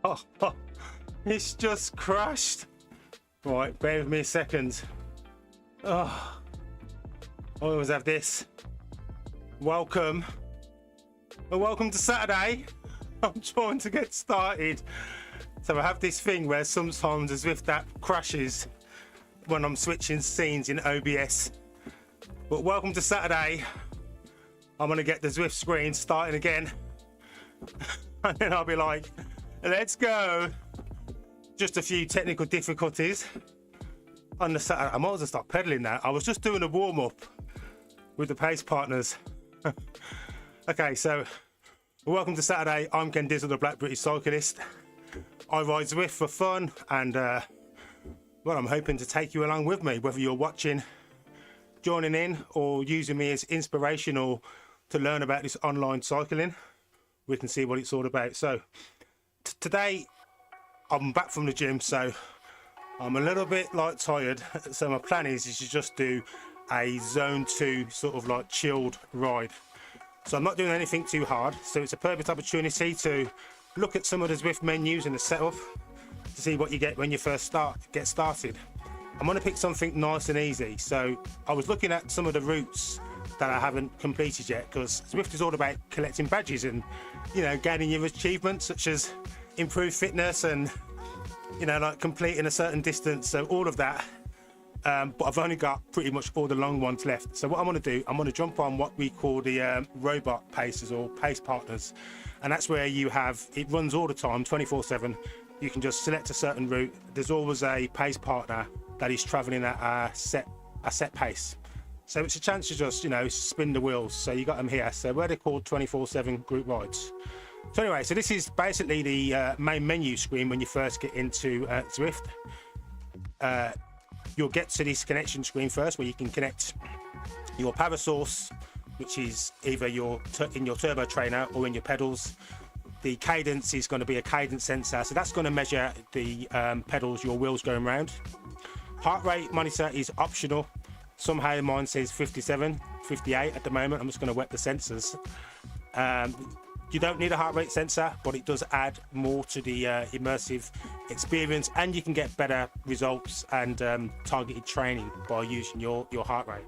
Oh, it's just crashed. Right, bear with me a second. Oh, I always have this. Welcome. Well, welcome to Saturday. I'm trying to get started. So I have this thing where sometimes the Zwift app crashes when I'm switching scenes in OBS. But welcome to Saturday. I'm gonna get the Zwift screen starting again. And then I'll be like, let's go. Just a few technical difficulties on the Saturday. I might as well start pedaling now. I was just doing a warm-up with the pace partners. Okay, so welcome to Saturday. I'm Ken Dizzle, the Black British Cyclist. I ride Zwift for fun, and well, I'm hoping to take you along with me, whether you're watching, joining in, or using me as inspirational to learn about this online cycling. We can see what it's all about. So today I'm back from the gym, so I'm a little bit tired. So my plan is to just do a zone 2 sort of chilled ride. So I'm not doing anything too hard. So it's a perfect opportunity to look at some of the Zwift menus and the setup to see what you get when you first get started. I'm going to pick something nice and easy. So I was looking at some of the routes that I haven't completed yet, because Zwift is all about collecting badges and, you know, gaining your achievements such as improved fitness and, you know, completing a certain distance. So all of that. But I've only got pretty much all the long ones left. So what I'm going to do, I'm going to jump on what we call the robot pacers or pace partners. And that's where you have, it runs all the time, 24/7. You can just select a certain route. There's always a pace partner that is traveling at a set pace. So it's a chance to just, you know, spin the wheels. So you got them here. So where they're called 24/7 group rides. So anyway, so this is basically the main menu screen when you first get into Zwift. You'll get to this connection screen first, where you can connect your power source, which is either in your turbo trainer or in your pedals. The cadence is going to be a cadence sensor, so that's going to measure the pedals, your wheels going around. Heart rate monitor is optional. Somehow mine says 57, 58 at the moment. I'm just going to wet the sensors. You don't need a heart rate sensor, but it does add more to the immersive experience, and you can get better results and targeted training by using your heart rate.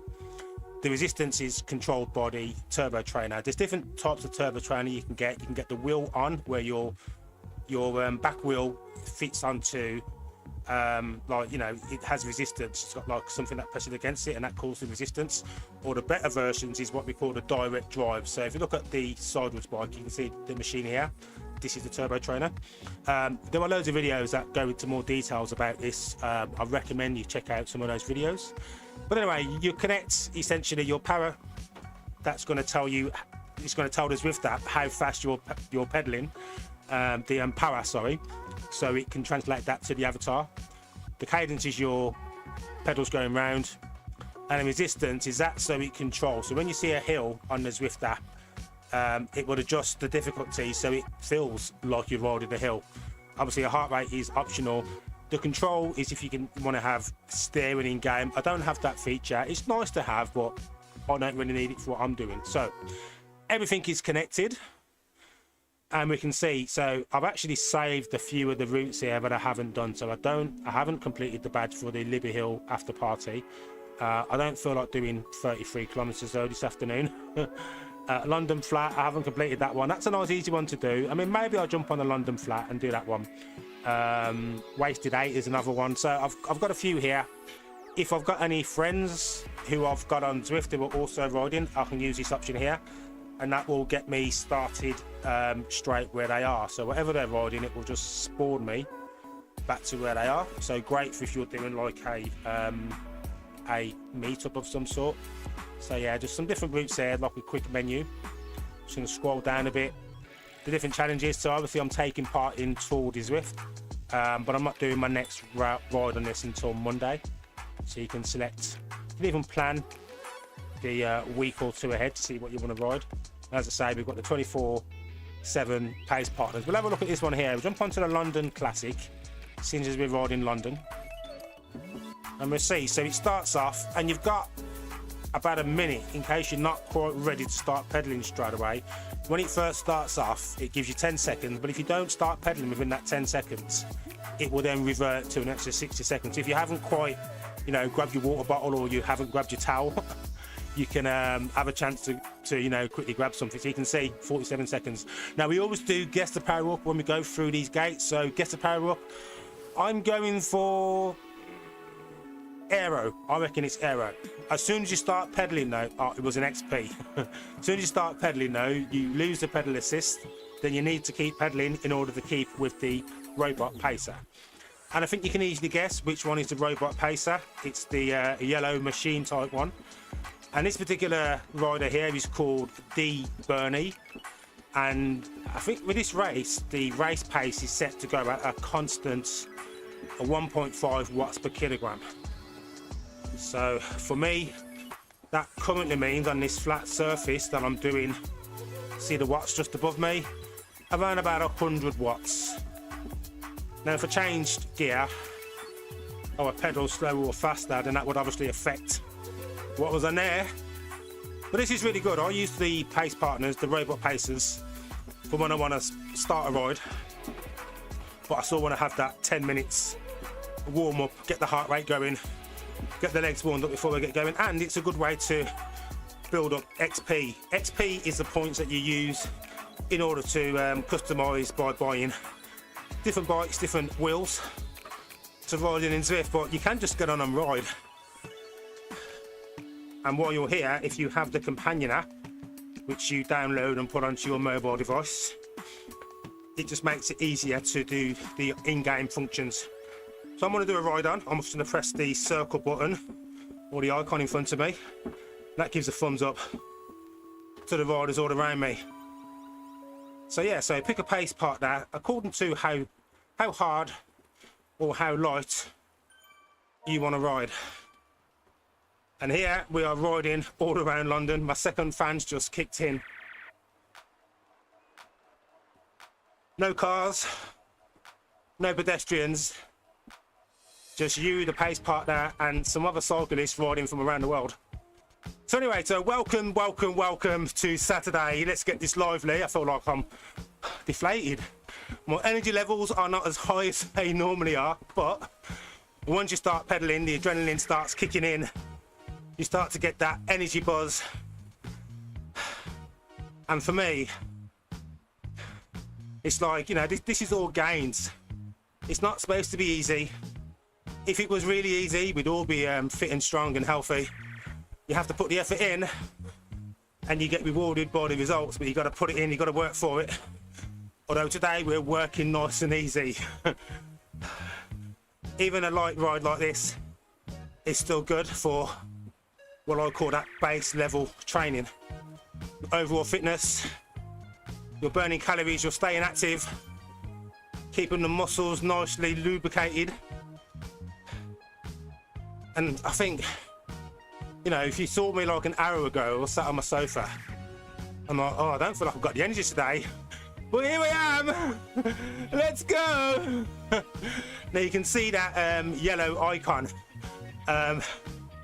The resistance is controlled by the turbo trainer. There's different types of turbo trainer you can get. You can get the wheel on, where your back wheel fits onto you know, it has resistance. It's got something that presses against it, and that causes resistance. Or the better versions is what we call the direct drive. So if you look at the sideways bike, you can see the machine here. This is the turbo trainer. There are loads of videos that go into more details about this. I recommend you check out some of those videos. But anyway, you connect essentially your power. That's going to tell you, it's going to tell the Zwift app how fast you're pedaling. The power, sorry, so it can translate that to the avatar. The cadence is your pedals going round, and the resistance is that so it controls. So when you see a hill on the Zwift app, it will adjust the difficulty so it feels like you're riding the hill. Obviously, a heart rate is optional. The control is if you want to have steering in game. I don't have that feature. It's nice to have, but I don't really need it for what I'm doing. So everything is connected. And we can see, so I've actually saved a few of the routes here that I haven't done. So I haven't completed the badge for the Libby Hill after party. I don't feel like doing 33 kilometers though this afternoon. London Flat, I haven't completed that one. That's a nice easy one to do. I mean, maybe I'll jump on the London Flat and do that one. Wasted 8 is another one. So I've got a few here. If I've got any friends who I've got on Zwift who are also riding, I can use this option here. And that will get me started straight where they are. So whatever they're riding, it will just spawn me back to where they are. So great for if you're doing like a meetup of some sort. So yeah, just some different routes there, like a quick menu. Just gonna scroll down a bit. The different challenges. So obviously I'm taking part in Tour de Zwift, but I'm not doing my next ride on this until Monday. So you can select, you can even plan the week or two ahead to see what you want to ride. As I say, we've got the 24/7 pace partners. We'll have a look at this one here. We'll jump onto the London Classic, since as we're riding London. And we'll see. So it starts off, and you've got about a minute in case you're not quite ready to start pedaling straight away. When it first starts off, it gives you 10 seconds, but if you don't start pedaling within that 10 seconds, it will then revert to an extra 60 seconds. If you haven't quite, you know, grabbed your water bottle or you haven't grabbed your towel, you can have a chance to you know, quickly grab something. So you can see 47 seconds. Now, we always do guess the power up when we go through these gates. So guess the power up. I'm going for aero. I reckon it's aero. As soon as you start pedaling though, oh, it was an XP. As soon as you start pedaling though, you lose the pedal assist. Then you need to keep pedaling in order to keep with the robot pacer. And I think you can easily guess which one is the robot pacer. It's the yellow machine type one. And this particular rider here is called D Bernie. And I think with this race, the race pace is set to go at a constant 1.5 watts per kilogram. So for me, that currently means on this flat surface that I'm doing, see the watts just above me, around about 100 watts. Now if I changed gear, or I pedal slower or faster, then that would obviously affect what was on there. But this is really good. I use the pace partners, the robot pacers, for when I want to start a ride, but I still want to have that 10 minutes warm up, get the heart rate going, get the legs warmed up before I get going. And it's a good way to build up XP. XP is the points that you use in order to customize by buying different bikes, different wheels to riding in Zwift. But you can just get on and ride. And while you're here, if you have the companion app, which you download and put onto your mobile device, it just makes it easier to do the in-game functions. So I'm going to do a ride on. I'm just going to press the circle button or the icon in front of me. That gives a thumbs up to the riders all around me. So yeah, so pick a pace partner according to how hard or how light you want to ride. And here we are riding all around London. My second fan's just kicked in. No cars, no pedestrians, just you, the pace partner, and some other cyclists riding from around the world. So anyway, so welcome to Saturday. Let's get this lively. I feel like I'm deflated. My energy levels are not as high as they normally are, but once you start pedaling, the adrenaline starts kicking in. You start to get that energy buzz. And for me, it's like, you know, this is all gains. It's not supposed to be easy. If it was really easy, we'd all be fit and strong and healthy. You have to put the effort in and you get rewarded by the results, but you got to put it in, you got to work for it. Although today we're working nice and easy. Even a light ride like this is still good for what I call that base level training. Overall fitness, you're burning calories, you're staying active, keeping the muscles nicely lubricated. And I think, you know, if you saw me like an hour ago or sat on my sofa, I'm like, oh, I don't feel like I've got the energy today. But here we am. Let's go. Now you can see that yellow icon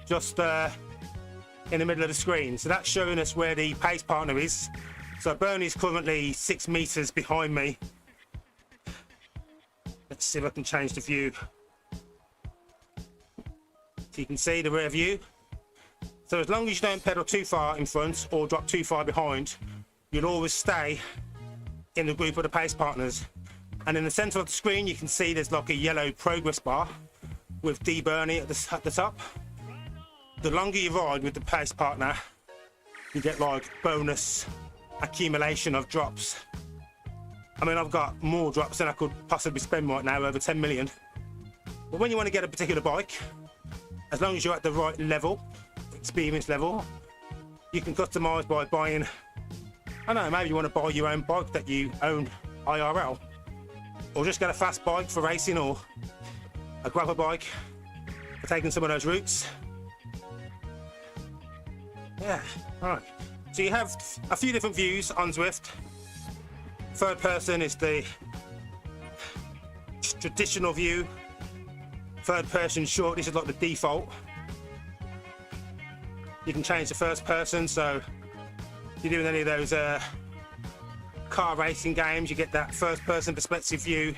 just in the middle of the screen. So that's showing us where the pace partner is. So Bernie's currently 6 meters behind me. Let's see if I can change the view. So you can see the rear view. So as long as you don't pedal too far in front or drop too far behind, you'll always stay in the group of the pace partners. And in the center of the screen, you can see there's like a yellow progress bar with D Bernie at the top. The longer you ride with the pace partner, you get like bonus accumulation of drops. I mean, I've got more drops than I could possibly spend right now, over 10 million. But when you want to get a particular bike, as long as you're at the right level, experience level, you can customize by buying, I don't know, maybe you want to buy your own bike that you own IRL, or just get a fast bike for racing, or a gravel bike for taking some of those routes. Yeah, all right. So you have a few different views on Zwift. Third person is the traditional view. Third person short, this is like the default. You can change the first person, so if you're doing any of those car racing games, you get that first person perspective view,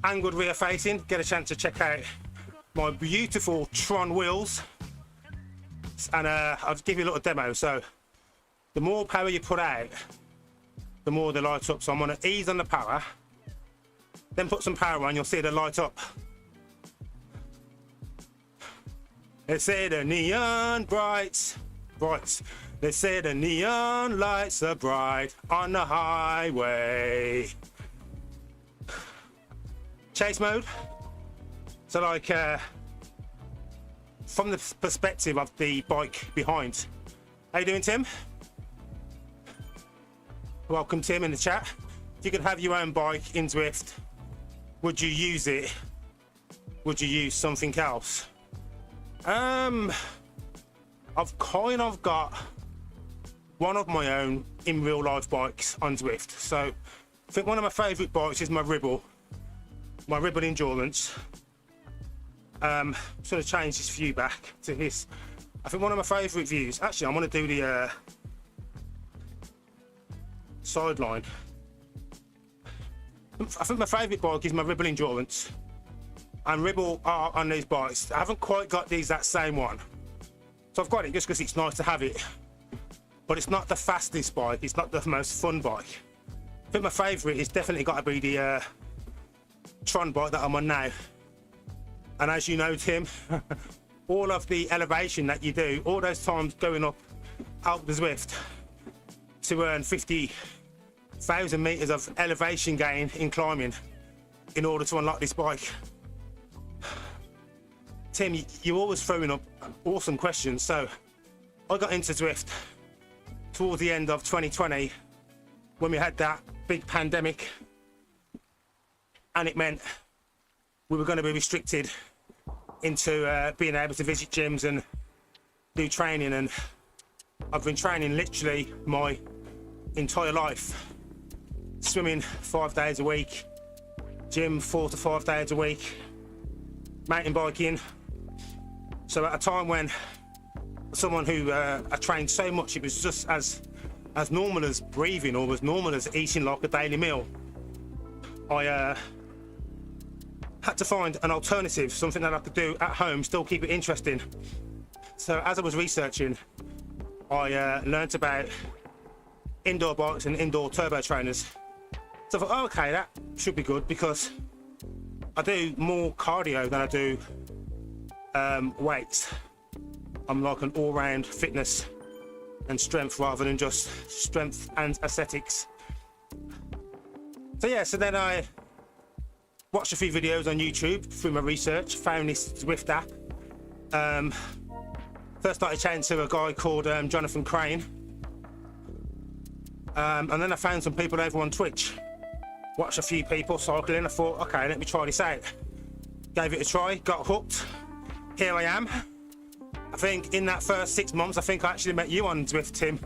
angled rear facing. Get a chance to check out my beautiful Tron wheels, and I'll give you a little demo. So the more power you put out, the more they light up. So I'm going to ease on the power, then put some power on, you'll see they light up. They say the neon bright, bright. They say the neon lights are bright on the highway. Chase mode. So like from the perspective of the bike behind. How you doing, Tim? Welcome, Tim, in the chat. If you could have your own bike in Zwift, would you use it? Would you use something else? I've kind of got one of my own in real life bikes on Zwift. So I think one of my favourite bikes is my Ribble Endurance. Sort of change this view back to his. I think one of my favourite views. Actually, I'm going to do the sideline. I think my favourite bike is my Ribble Endurance. And Ribble are on these bikes. I haven't quite got the exact same one. So I've got it just because it's nice to have it. But it's not the fastest bike. It's not the most fun bike. I think my favourite is definitely got to be the Tron bike that I'm on now. And as you know, Tim, all of the elevation that you do, all those times going up out the Zwift to earn 50,000 metres of elevation gain in climbing in order to unlock this bike. Tim, you're always throwing up awesome questions. So I got into Zwift towards the end of 2020 when we had that big pandemic, and it meant we were going to be restricted into being able to visit gyms and do training. And I've been training literally my entire life. Swimming 5 days a week, gym 4 to 5 days a week, mountain biking. So at a time when someone who I trained so much, it was just as normal as breathing or as normal as eating like a daily meal, I had to find an alternative, something that I could do at home, still keep it interesting. So as I was researching, I learnt about indoor bikes and indoor turbo trainers. So I thought, oh, okay, that should be good, because I do more cardio than I do weights. I'm like an all-round fitness and strength rather than just strength and aesthetics. So yeah, so then I watched a few videos on YouTube through my research, found this Zwift app. First started chatting to a guy called Jonathan Crane. And then I found some people over on Twitch. Watched a few people cycling. I thought, okay, let me try this out. Gave it a try, got hooked. Here I am. I think in that first 6 months, I think I actually met you on Zwift, Tim.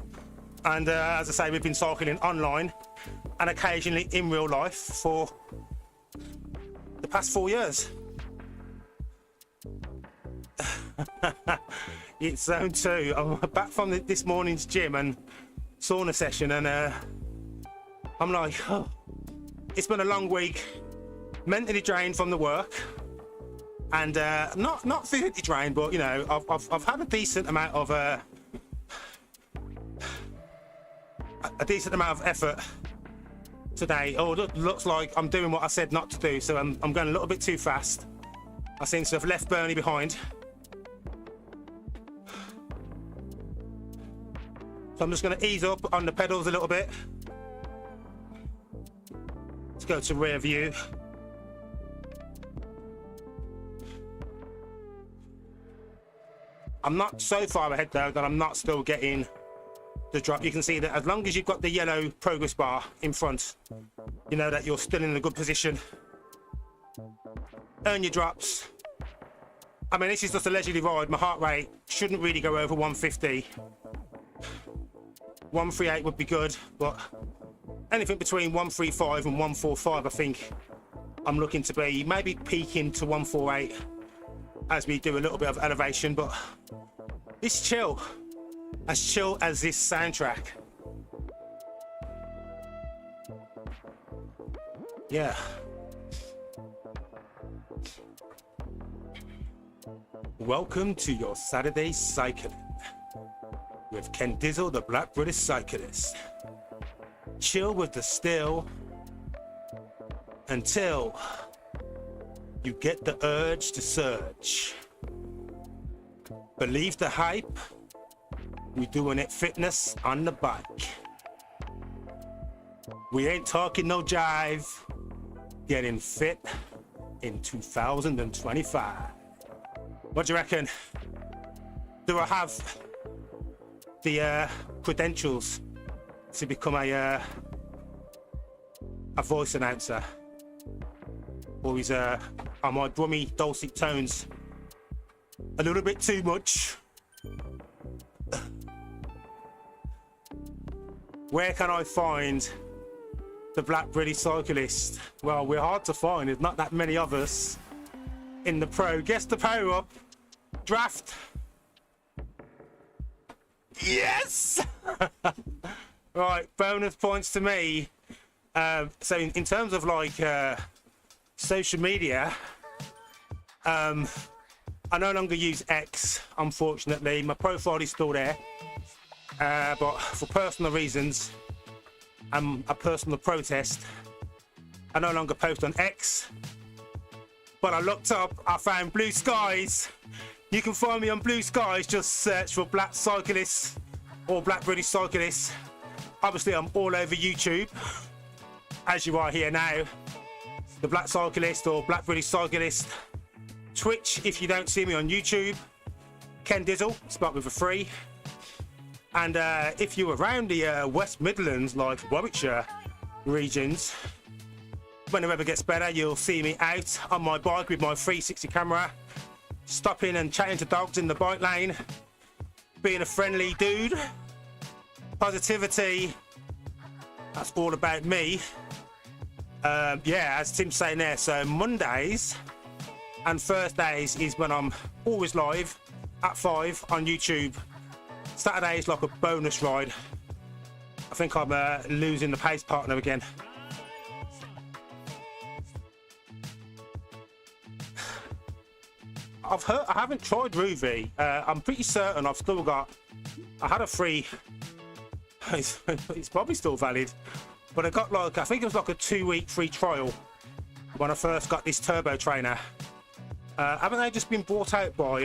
And as I say, we've been cycling online and occasionally in real life for the past 4 years. It's zone 2. I'm back from this morning's gym and sauna session, and I'm like, oh, it's been a long week, mentally drained from the work, and not physically drained, but you know, I've had a decent amount of effort today. Oh, it looks like I'm doing what I said not to do, so I'm going a little bit too fast. I seem to have left Bernie behind. So I'm just going to ease up on the pedals a little bit. Let's go to rear view. I'm not so far ahead though that I'm not still getting the drop. You can see that as long as you've got the yellow progress bar in front, you know that you're still in a good position. Earn your drops. I mean, this is just a leisurely ride. My heart rate shouldn't really go over 150. 138 would be good, but anything between 135 and 145, I think I'm looking to be. Maybe peaking to 148 as we do a little bit of elevation, but it's chill. as chill as this soundtrack. Yeah. Welcome to your Saturday cycling with Ken Dizzle, the Black British Cyclist. Chill with the still until you get the urge to surge. Believe the hype, we doing it fitness on the bike. We ain't talking no jive, getting fit in 2025. What do you reckon? Do I have the credentials to become a voice announcer? Or is are my drummy dulcet tones a little bit too much? Where can I find the Black British Cyclist? Well, we're hard to find. There's not that many of us in the pro. Guess the power up. Draft. Yes! Right, bonus points to me. So in terms of like social media, I no longer use X, unfortunately. My profile is still there, but for personal reasons and a personal protest, I no longer post on X. But I looked up, I found Blue Skies. You can find me on Blue Skies, just search for Black Cyclist or Black British Cyclist. Obviously I'm all over YouTube, as you are here now. The Black Cyclist or Black British Cyclist. Twitch, if you don't see me on YouTube, Ken Dizzle, spelled with a 3. And if you're around the West Midlands, like Warwickshire regions, when the weather gets better, you'll see me out on my bike with my 360 camera, stopping and chatting to dogs in the bike lane, being a friendly dude. Positivity, that's all about me. Yeah, as Tim's saying there, so Mondays and Thursdays is when I'm always live at 5 on YouTube. Saturday is like a bonus ride. I think I'm losing the pace partner again. I haven't tried Ruby. I'm pretty certain I've still got, I had a free, it's probably still valid, but I got like, I think it was like a 2-week free trial when I first got this turbo trainer. Haven't they just been bought out by,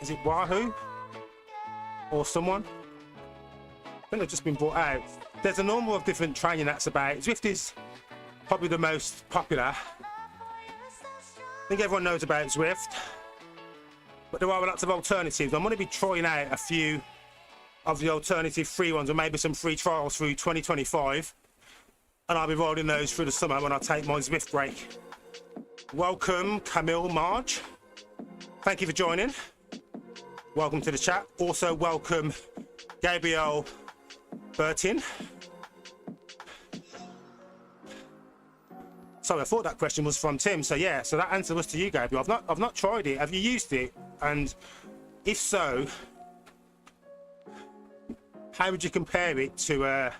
is it Wahoo or someone? I think they've just been bought out. There's a number of different training that's about. Zwift is probably the most popular. I think everyone knows about Zwift, but there are lots of alternatives. I'm going to be trying out a few of the alternative free ones, or maybe some free trials through 2025, and I'll be rolling those through the summer when I take my Zwift break. Welcome, Camille Marge. Thank you for joining. Welcome to the chat. Also, welcome, Gabriel Bertin. Sorry, I thought that question was from Tim. So yeah, so that answer was to you, Gabriel. I've not tried it. Have you used it? And if so, how would you compare it to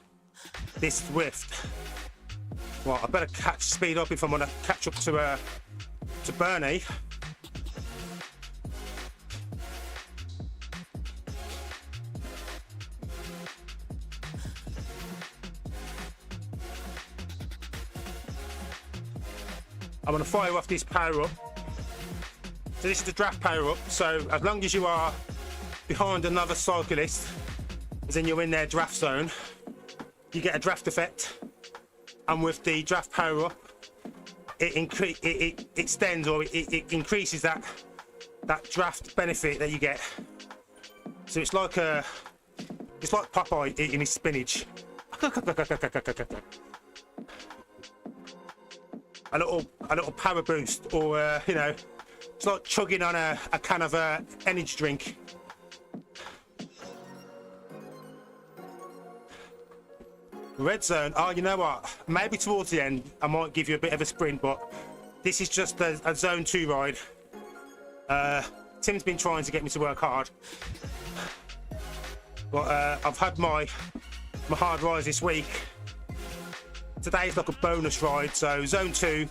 this Zwift? Well, I better speed up if I'm gonna catch up to Bernie. I'm going to fire off this power up. So this is the draft power up. So as long as you are behind another cyclist, as in you're in their draft zone, you get a draft effect. And with the draft power up, it extends, or it increases that draft benefit that you get. So it's like Popeye eating his spinach. A little power boost, or you know, it's like chugging on a can of energy drink. Red zone. Oh, you know what? Maybe towards the end I might give you a bit of a sprint, but this is just a zone 2 ride. Tim's been trying to get me to work hard. But I've had my hard rides this week. Today's like a bonus ride, so zone 2,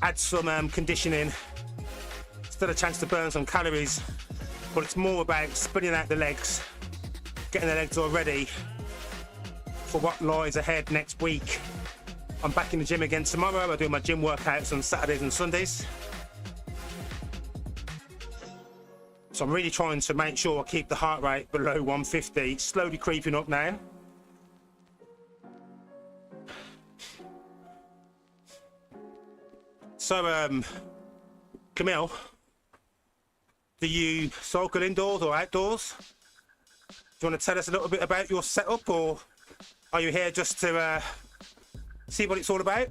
add some conditioning, still a chance to burn some calories, but it's more about spinning out the legs, getting the legs all ready for what lies ahead next week. I'm back in the gym again tomorrow. I do my gym workouts on Saturdays and Sundays. So I'm really trying to make sure I keep the heart rate below 150, slowly creeping up now. So, Camille, do you cycle indoors or outdoors? Do you want to tell us a little bit about your setup, or are you here just to see what it's all about?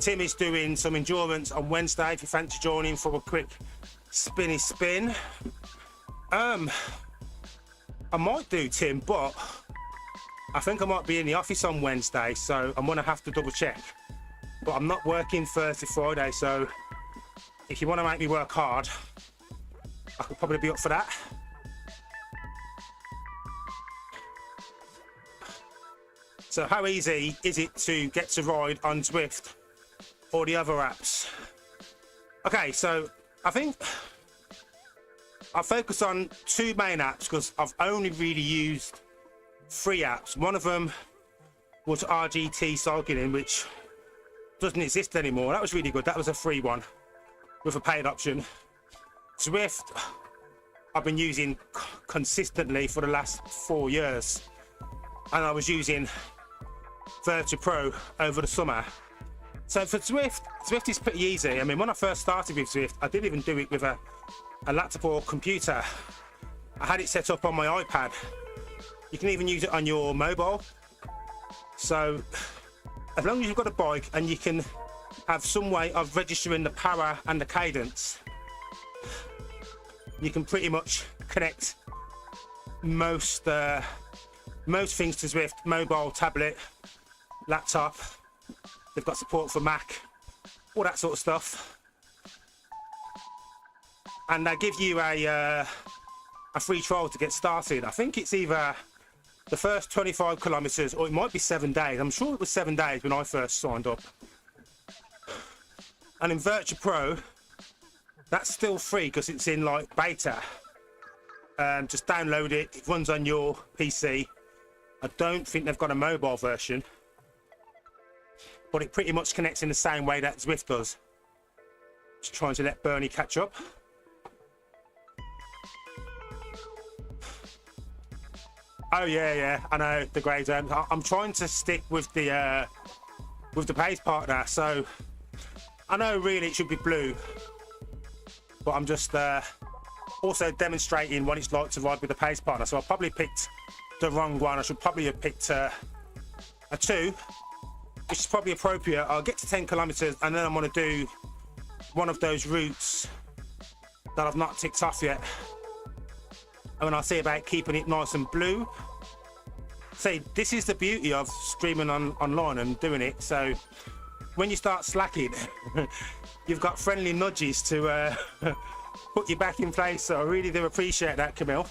Tim is doing some endurance on Wednesday if you fancy joining for a quick spinny spin. I might do, Tim, but I think I might be in the office on Wednesday, so I'm gonna have to double check. But I'm not working Thursday, Friday, so if you want to make me work hard, I could probably be up for that. So how easy is it to get to ride on Zwift or the other apps? Okay, so I think I'll focus on 2 main apps because I've only really used 3 apps. One of them was RGT Cycling, which doesn't exist anymore. That was really good. That was a free one with a paid option. Zwift, I've been using consistently for the last 4 years, and I was using Virtua Pro over the summer. So for Zwift is pretty easy. I mean, when I first started with Zwift, I didn't even do it with a laptop or computer. I had it set up on my iPad. You can even use it on your mobile. So as long as you've got a bike and you can have some way of registering the power and the cadence, you can pretty much connect most things to Zwift: mobile, tablet, laptop. They've got support for Mac, all that sort of stuff. And they give you a free trial to get started. I think it's either the first 25 kilometers or it might be 7 days. I'm sure it was 7 days when I first signed up. And in Virtua Pro, that's still free because it's in like beta. Just download it. It runs on your PC. I don't think they've got a mobile version, but it pretty much connects in the same way that Zwift does. Just trying to let Bernie catch up. Oh yeah, I know the grey zone. I'm trying to stick with the pace partner, so I know really it should be blue, but I'm just also demonstrating what it's like to ride with the pace partner. So I probably picked the wrong one. I should probably have picked a 2, which is probably appropriate. I'll get to 10 kilometers and then I'm going to do one of those routes that I've not ticked off yet. And when I say about keeping it nice and blue, see, this is the beauty of streaming online and doing it. So when you start slacking, you've got friendly nudges to put you back in place. So I really do appreciate that, Camille.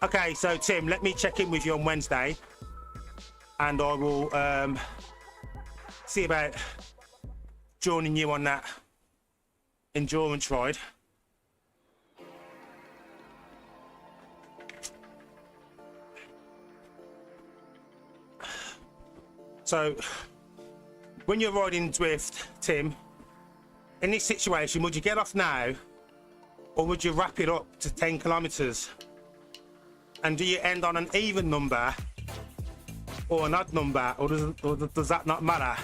Okay, so Tim, let me check in with you on Wednesday, and I will see about joining you on that endurance ride. So when you're riding Zwift, Tim, in this situation, would you get off now or would you wrap it up to 10 kilometers? And do you end on an even number or an odd number, or does that not matter?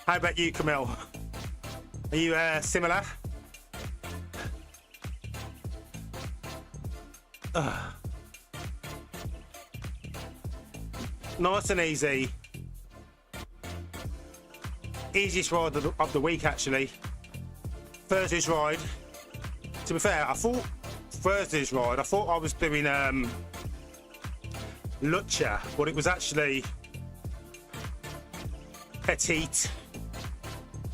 How about you, Camille? Are you similar? Nice and easy. easiest ride of the week, actually. Thursday's ride. To be fair, I thought Thursday's ride, I thought I was doing Lucha, but it was actually Petite.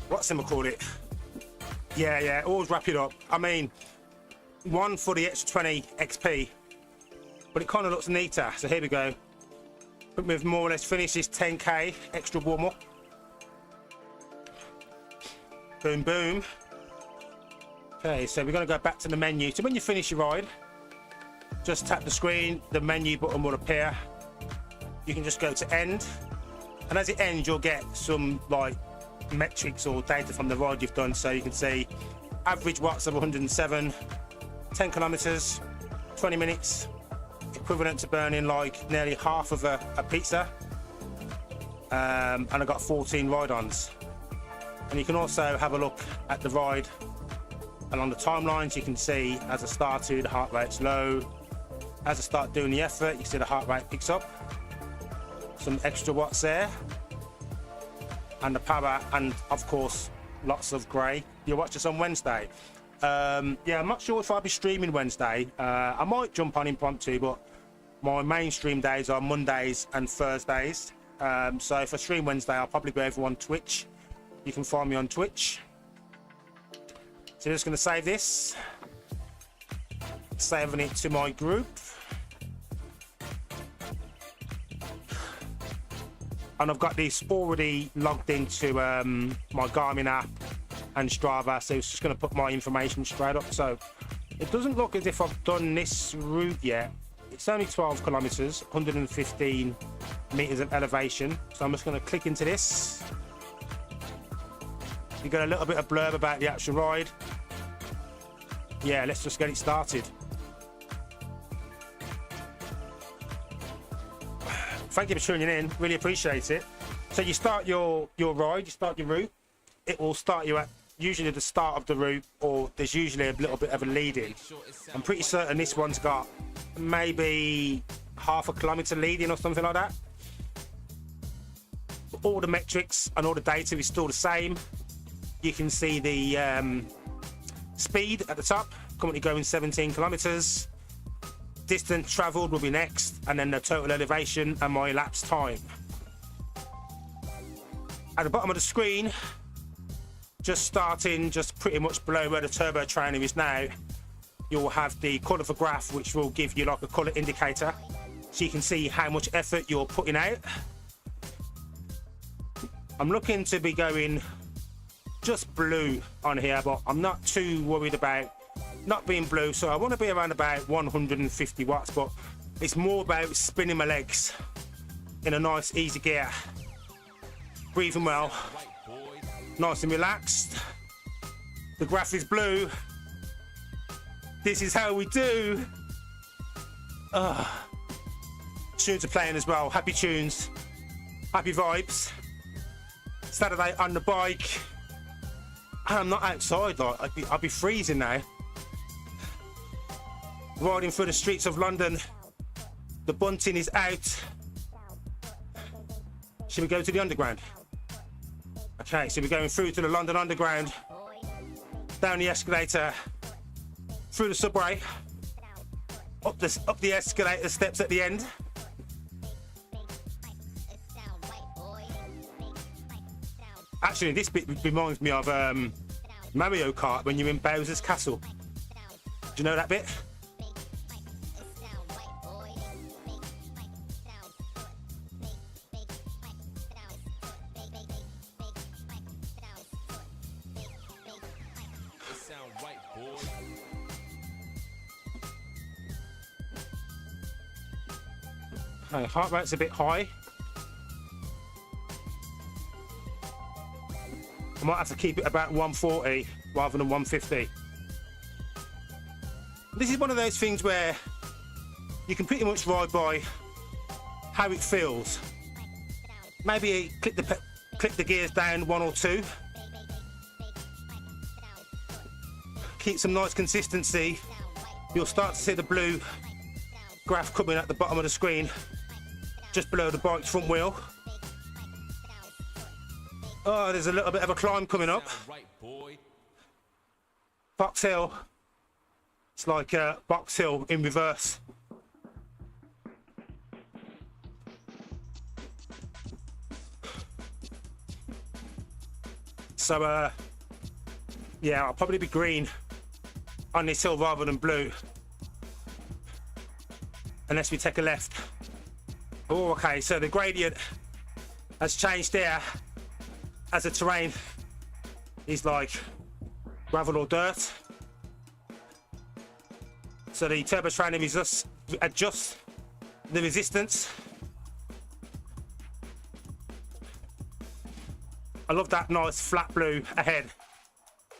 What's him call it? Yeah, always wrap it up. I mean, one for the extra 20 XP, but it kind of looks neater. So here we go. We've more or less finished this 10k extra warm up. Boom, boom. Okay, so we're going to go back to the menu. So when you finish your ride, just tap the screen, the menu button will appear. You can just go to end, and as it ends, you'll get some like metrics or data from the ride you've done. So you can see average watts of 107, 10 kilometers, 20 minutes, equivalent to burning like nearly half of a pizza. And I got 14 ride-ons. And you can also have a look at the ride along the timelines. You can see as I started, the heart rate's low. As I start doing the effort, you can see the heart rate picks up. Some extra watts there. And the power, and of course, lots of grey. You'll watch this on Wednesday. Yeah, I'm not sure if I'll be streaming Wednesday. I might jump on impromptu, but my mainstream days are Mondays and Thursdays. So if I stream Wednesday, I'll probably go over on Twitch. You can find me on Twitch. So I'm just going to save this. Saving it to my group. And I've got this already logged into my Garmin app and Strava, so it's just going to put my information straight up. So it doesn't look as if I've done this route yet. It's only 12 kilometers, 115 meters of elevation. So I'm just going to click into this. You get a little bit of blurb about the actual ride. Yeah, let's just get it started. Thank you for tuning in, really appreciate it. So you start your ride, you start your route. It will start you at usually the start of the route, or there's usually a little bit of a lead in. I'm pretty certain this one's got maybe half a kilometer lead in or something like that. All the metrics and all the data is still the same. You can see the speed at the top, currently going 17 kilometers. Distance traveled will be next, and then the total elevation and my elapsed time. At the bottom of the screen, just pretty much below where the turbo trainer is now, you'll have the colour for graph, which will give you like a colour indicator, so you can see how much effort you're putting out. I'm looking to be going just blue on here, but I'm not too worried about not being blue, so I want to be around about 150 watts, but it's more about spinning my legs in a nice easy gear, breathing well, nice and relaxed. The graph is blue. This is how we do. Tunes are playing as well. Happy tunes, happy vibes. Saturday on the bike, and I'm not outside. Like I'd be freezing now. Riding through the streets of London. The bunting is out. Should we go to the underground? Okay, so we're going through to the London Underground, down the escalator, through the subway, up the escalator steps at the end. Actually, this bit reminds me of Mario Kart when you're in Bowser's Castle. Do you know that bit? Okay, heart rate's a bit high. I might have to keep it about 140 rather than 150. This is one of those things where you can pretty much ride by how it feels. Maybe click the gears down 1 or 2. Keep some nice consistency. You'll start to see the blue graph coming at the bottom of the screen, just below the bike's front wheel. Oh, there's a little bit of a climb coming up. Box Hill. It's like Box Hill in reverse. So, yeah, I'll probably be green on this hill rather than blue. Unless we take a left. Oh, okay, so the gradient has changed there as the terrain is like gravel or dirt. So the turbo training is just adjust the resistance. I love that nice flat blue ahead,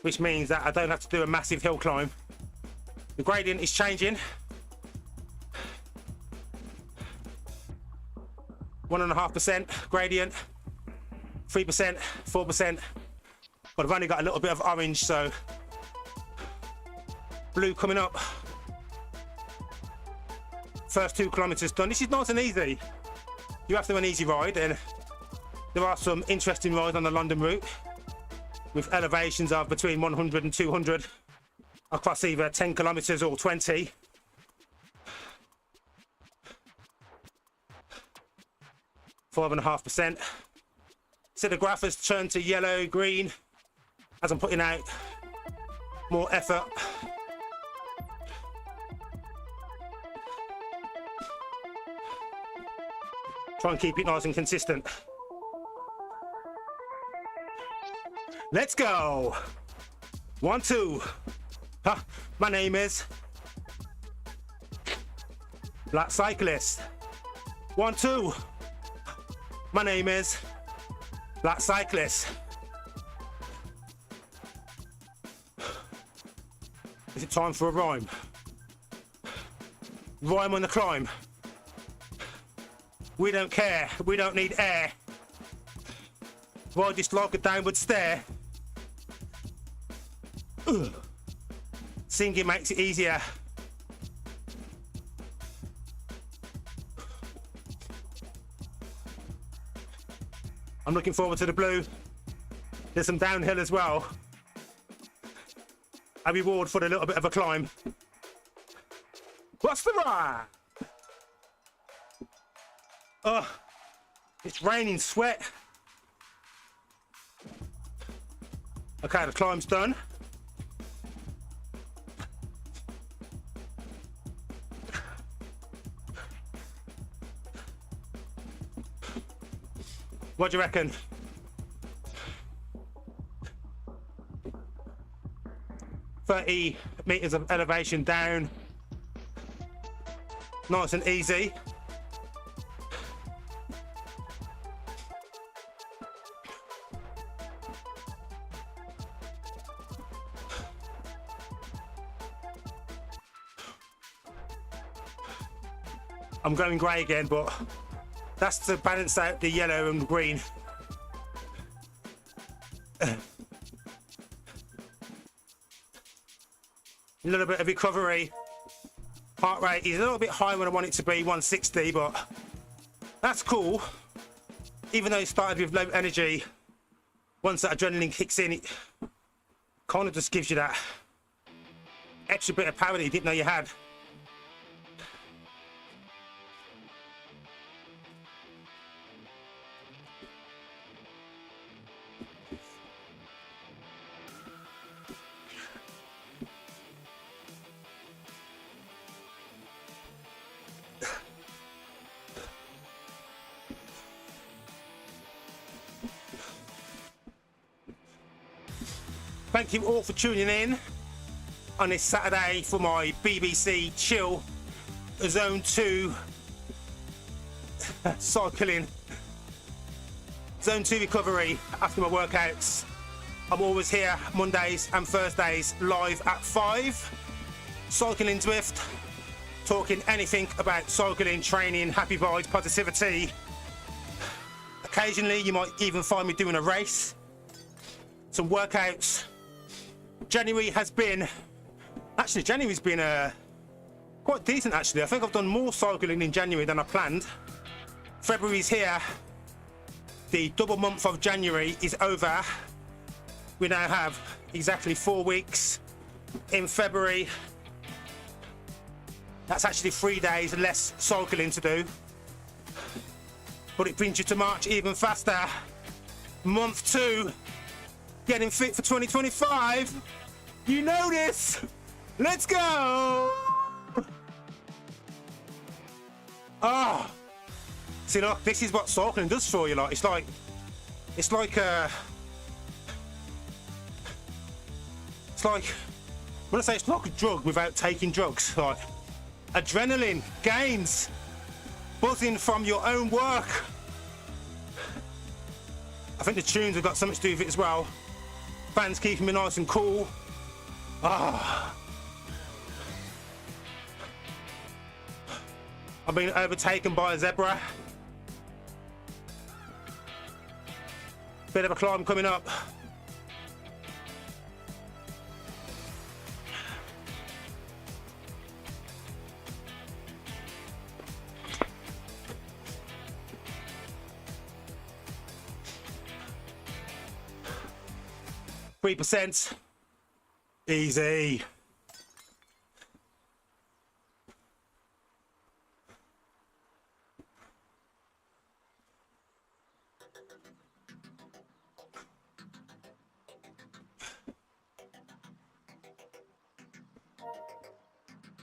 which means that I don't have to do a massive hill climb. The gradient is changing. 1.5% gradient, 3%, 4%, but I've only got a little bit of orange, so blue coming up. First 2 kilometers done. This is nice and easy. You have to have an easy ride, and there are some interesting rides on the London route with elevations of between 100 and 200 across either 10 kilometers or 20. 5.5%. So the graph has turned to yellow, green as I'm putting out more effort. Try and keep it nice and consistent. Let's go. 1, 2. Ha, my name is Black Cyclist. 1, 2. My name is Black Cyclist. Is it time for a rhyme? Rhyme on the climb. We don't care, we don't need air. Ride this like a downward stare. Ugh. Singing makes it easier. I'm looking forward to the blue. There's some downhill as well. A reward for the little bit of a climb. What's the ride? Oh, it's raining sweat. Okay, the climb's done. What do you reckon? "30 meters of elevation down. Nice and easy. I'm going grey again, but that's to balance out the yellow and green. A little bit of recovery. Heart rate is a little bit higher when I want it to be, 160, but that's cool. Even though it started with low energy, once that adrenaline kicks in, it kind of just gives you that extra bit of power that you didn't know you had. Thank you all for tuning in on this Saturday for my BBC Chill Zone 2 cycling. Zone 2 recovery after my workouts. I'm always here Mondays and Thursdays live at 5. Cycling Zwift, talking anything about cycling, training, happy vibes, positivity. Occasionally you might even find me doing a race, some workouts. January's been quite decent actually. I think I've done more cycling in January than I planned. February's here. The double month of January is over. We now have exactly 4 weeks in February. That's actually 3 days less cycling to do. But it brings you to March even faster. Month 2, getting fit for 2025. You know this. Let's go. Oh. See, look, this is what cycling does for you. Like, it's like when I say it's like a drug without taking drugs, like adrenaline gains, buzzing from your own work. I think the tunes have got something to do with it as well. Fans keeping me nice and cool. Ah. I've been overtaken by a zebra. Bit of a climb coming up. %. Easy.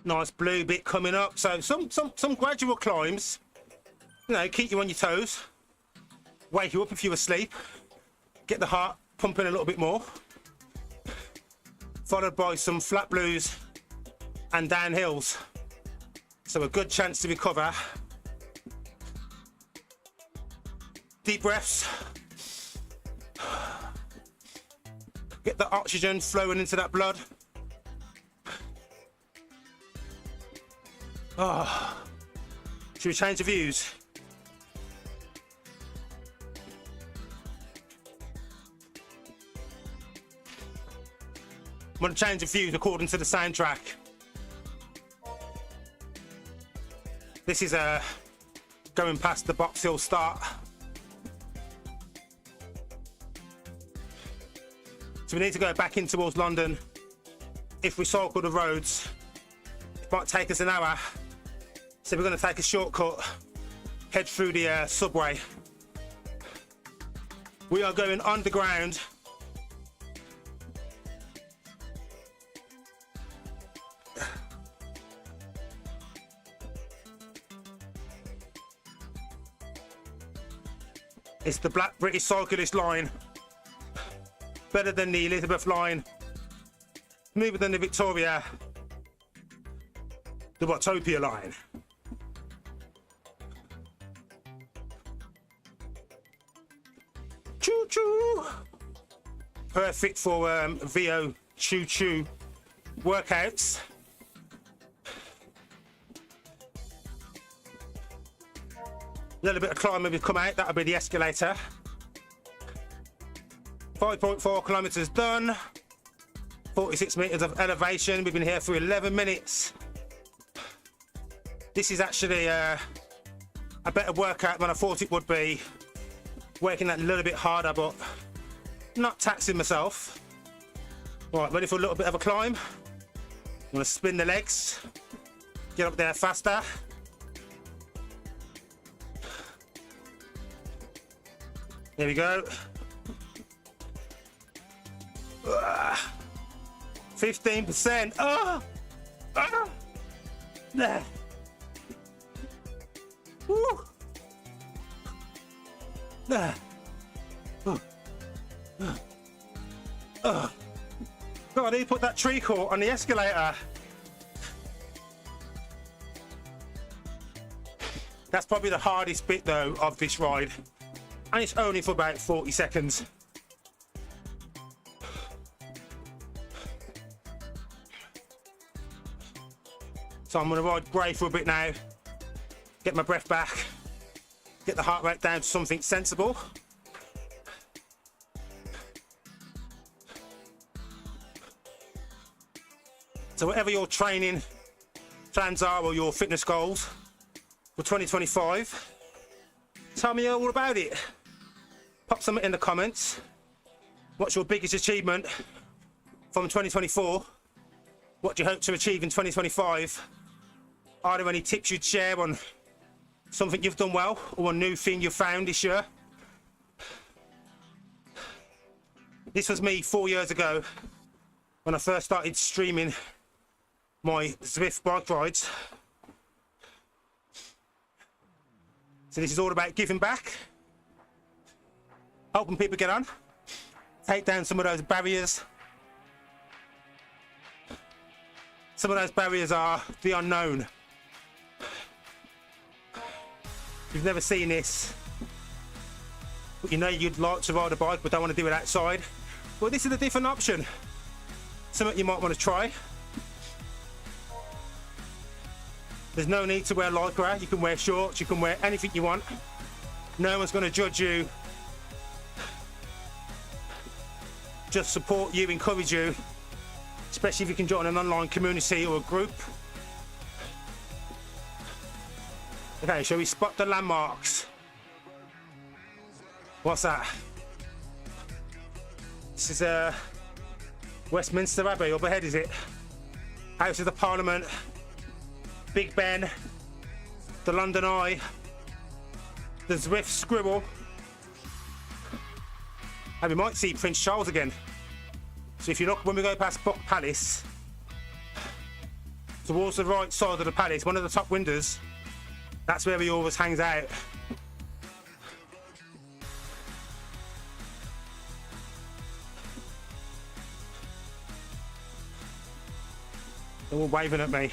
Nice blue bit coming up. So some gradual climbs, you know, keep you on your toes, wake you up if you're asleep, get the heart pumping a little bit more, followed by some flat blues and downhills. So a good chance to recover. Deep breaths. Get the oxygen flowing into that blood. Oh. Should we change the views? I'm going to change the views according to the soundtrack. This is going past the Box Hill start. So we need to go back in towards London. If we cycle the roads, it might take us an hour. So we're going to take a shortcut, head through the subway. We are going underground. It's the Black British Cyclist line. Better than the Elizabeth line. Smoother than the Victoria. The Watopia line. Choo choo. Perfect for VO choo choo workouts. A little bit of climbing will come out, that'll be the escalator. 5.4 kilometers done. 46 meters of elevation. We've been here for 11 minutes. This is actually a better workout than I thought it would be. Working that a little bit harder, but not taxing myself. Right, ready for a little bit of a climb. I'm gonna spin the legs, get up there faster. Here we go. 15%. Oh! Oh! There. Woo! There. Oh. Oh. God, I need to put that tree cord on the escalator. That's probably the hardest bit though of this ride. And it's only for about 40 seconds. So I'm going to ride grey for a bit now, get my breath back, get the heart rate down to something sensible. So whatever your training plans are or your fitness goals for 2025, tell me all about it. Pop something in the comments. What's your biggest achievement from 2024? What do you hope to achieve in 2025? Are there any tips you'd share on something you've done well or a new thing you've found this year? This was me 4 years ago when I first started streaming my Zwift bike rides. So this is all about giving back, helping people get on, take down some of those barriers. Some of those barriers are the unknown. You've never seen this, but you know you'd like to ride a bike but don't want to do it outside. Well, this is a different option. Something you might want to try. There's no need to wear lycra. You can wear shorts, you can wear anything you want. No one's going to judge you. Just support you, encourage you, especially if you can join an online community or a group. Okay, shall we spot the landmarks? What's that? This is Westminster Abbey, up ahead is it? House of the Parliament, Big Ben, the London Eye, the Zwift Scribble, and we might see Prince Charles again. So if you look, when we go past Buck Palace, towards the right side of the palace, one of the top windows, that's where he always hangs out. They're all waving at me.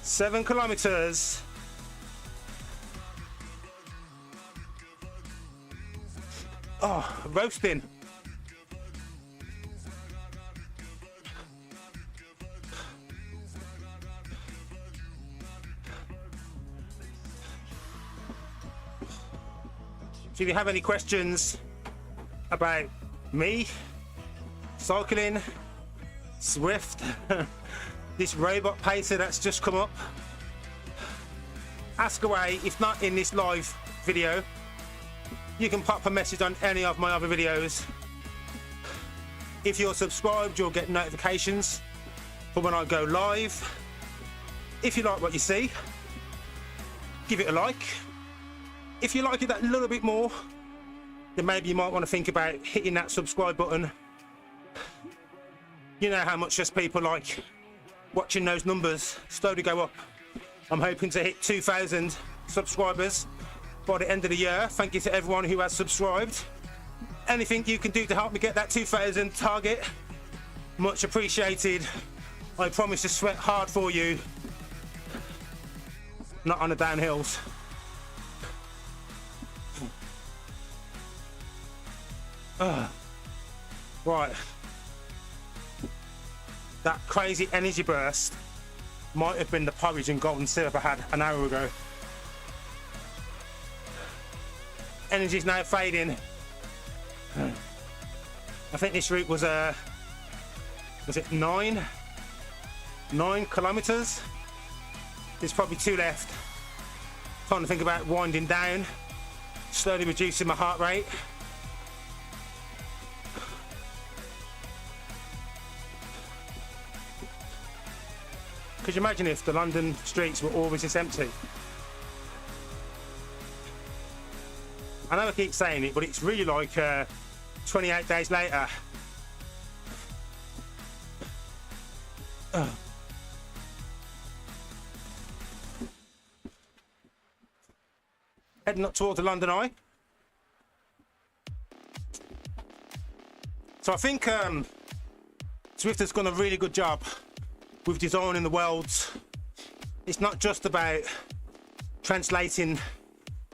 7 kilometers. Oh, roasting. So if you have any questions about me, cycling, Zwift, this robot pacer that's just come up, ask away. If not in this live video, you can pop a message on any of my other videos. If you're subscribed, you'll get notifications for when I go live. If you like what you see, give it a like. If you like it that little bit more, then maybe you might want to think about hitting that subscribe button. You know how much just people like watching those numbers slowly go up. I'm hoping to hit 2,000 subscribers by the end of the year. Thank you to everyone who has subscribed. Anything you can do to help me get that 2,000 target, much appreciated. I promise to sweat hard for you, not on the downhills. Right, that crazy energy burst might have been the porridge and golden syrup I had an hour ago. Energy's now fading. I think this route was it 9 kilometers? There's probably 2 left. Trying to think about winding down, slowly reducing my heart rate. Could you imagine if the London streets were always this empty? I know I keep saying it, but it's really like 28 days later. Heading up towards the London Eye. So I think Zwift has done a really good job with designing the worlds. It's not just about translating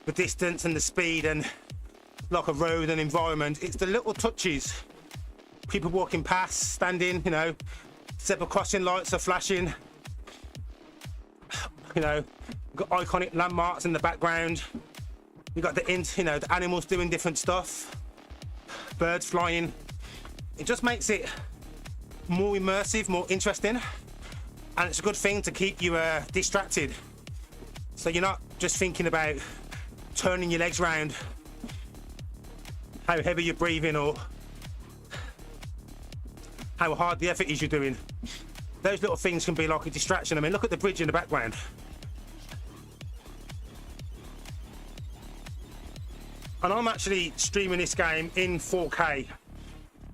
the distance and the speed and like a road and environment. It's the little touches. People walking past, standing, you know, zebra crossing lights are flashing. You know, you've got iconic landmarks in the background. You've got the animals doing different stuff. Birds flying. It just makes it more immersive, more interesting. And it's a good thing to keep you distracted. So you're not just thinking about turning your legs round, how heavy you're breathing, or how hard the effort is you're doing. Those little things can be like a distraction. I mean, look at the bridge in the background. And I'm actually streaming this game in 4K.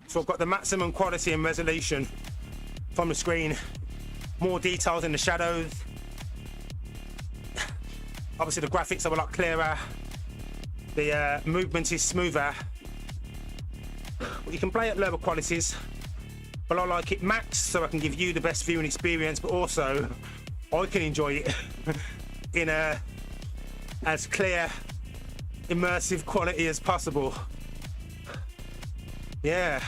So I've got the maximum quality and resolution from the screen. More details in the shadows. Obviously the graphics are a lot clearer. The movement is smoother. But you can play at lower qualities. But I like it max so I can give you the best viewing experience, but also I can enjoy it in a as clear, immersive quality as possible. Yeah.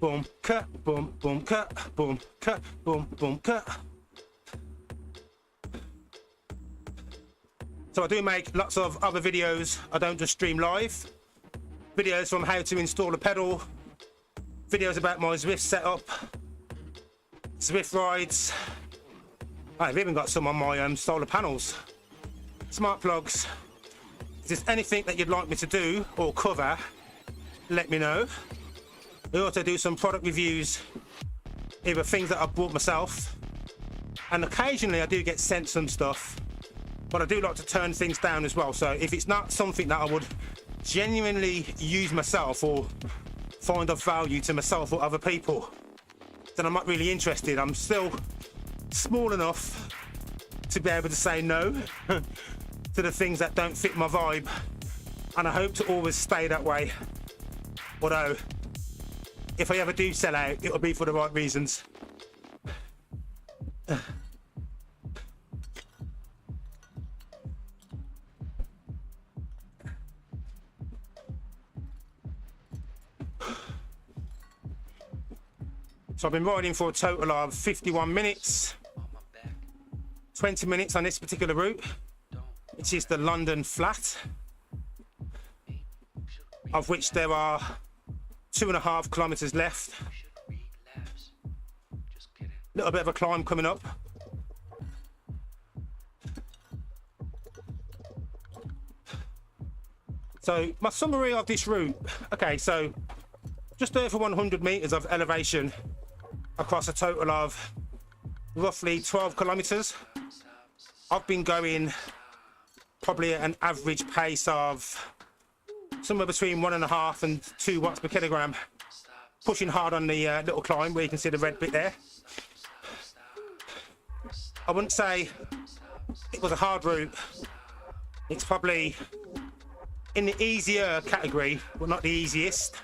Boom, cut, boom, boom, cut, boom, cut, boom, boom, cut. So I do make lots of other videos. I don't just stream live. Videos from how to install a pedal, videos about my Zwift setup, Zwift rides. I've even got some on my solar panels, smart plugs. If there's anything that you'd like me to do or cover, let me know. I also do some product reviews, either things that I've bought myself, and occasionally I do get sent some stuff, but I do like to turn things down as well. So if it's not something that I would genuinely use myself or find of value to myself or other people, then I'm not really interested. I'm still small enough to be able to say no to the things that don't fit my vibe, and I hope to always stay that way. Although if I ever do sell out, it'll be for the right reasons. So I've been riding for a total of 51 minutes, 20 minutes on this particular route, which is the London Flat, of which there are 2.5 kilometers left. A little bit of a climb coming up. So my summary of this route, okay, so just over 100 meters of elevation across a total of roughly 12 kilometers. I've been going probably at an average pace of somewhere between 1.5 and 2 watts per kilogram, pushing hard on the little climb where you can see the red bit there. I wouldn't say it was a hard route. It's probably in the easier category, but not the easiest.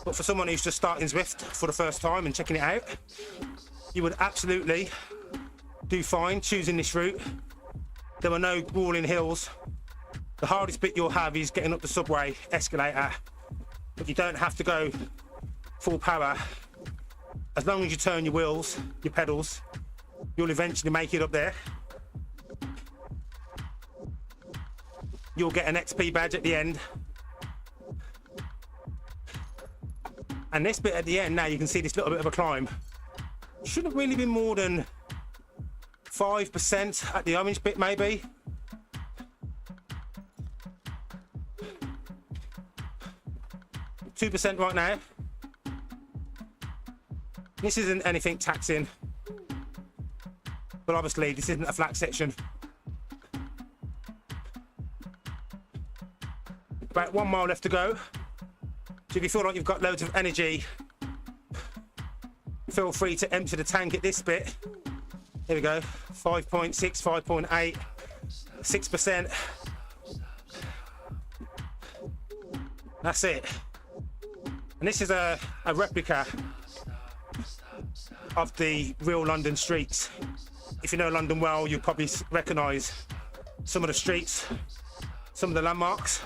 But for someone who's just starting Zwift for the first time and checking it out, you would absolutely do fine choosing this route. There were no rolling hills. The hardest bit you'll have is getting up the subway escalator, but you don't have to go full power. As long as you turn your wheels, your pedals, you'll eventually make it up there. You'll get an XP badge at the end. And this bit at the end, now you can see this little bit of a climb. Shouldn't really be more than 5% at the orange bit, maybe. %2 right now. This isn't anything taxing, but obviously this isn't a flat section. About 1 mile left to go. So if you feel like you've got loads of energy, feel free to empty the tank at this bit. There we go, 5.6, 5.8, 6%. That's it. And this is a replica of the real London streets. If you know London well, you'll probably recognise some of the streets, some of the landmarks.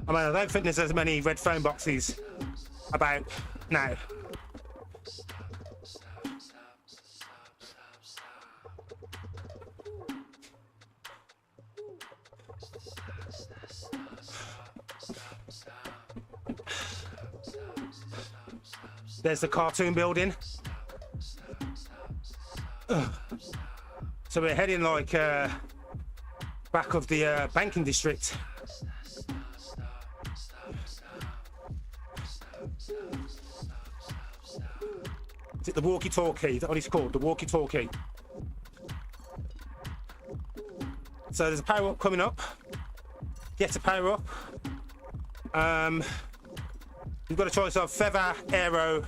I mean, I don't think there's as many red phone boxes about now. There's the cartoon building. So we're heading like back of the banking district. Is it the walkie-talkie? Is that what it's called? The walkie-talkie. So there's a power up coming up. Get to power up. You've got a choice of Feather, Aero,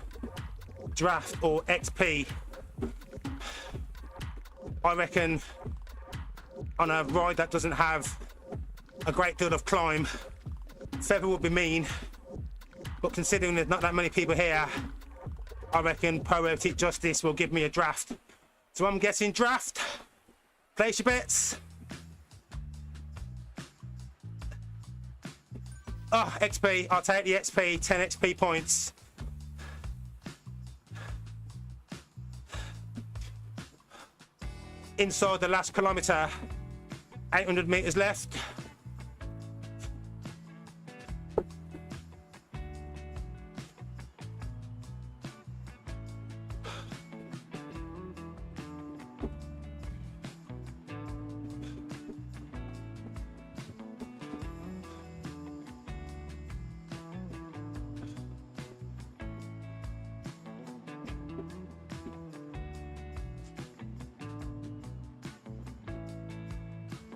Draft, or XP. I reckon on a ride that doesn't have a great deal of climb, Feather would be mean. But considering there's not that many people here, I reckon Poetic Justice will give me a Draft. So I'm guessing Draft. Place your bets. Oh, XP. I'll take the XP. 10 XP points. Inside the last kilometre. 800 metres left.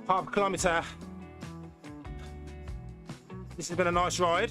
Half a kilometre. This has been a nice ride.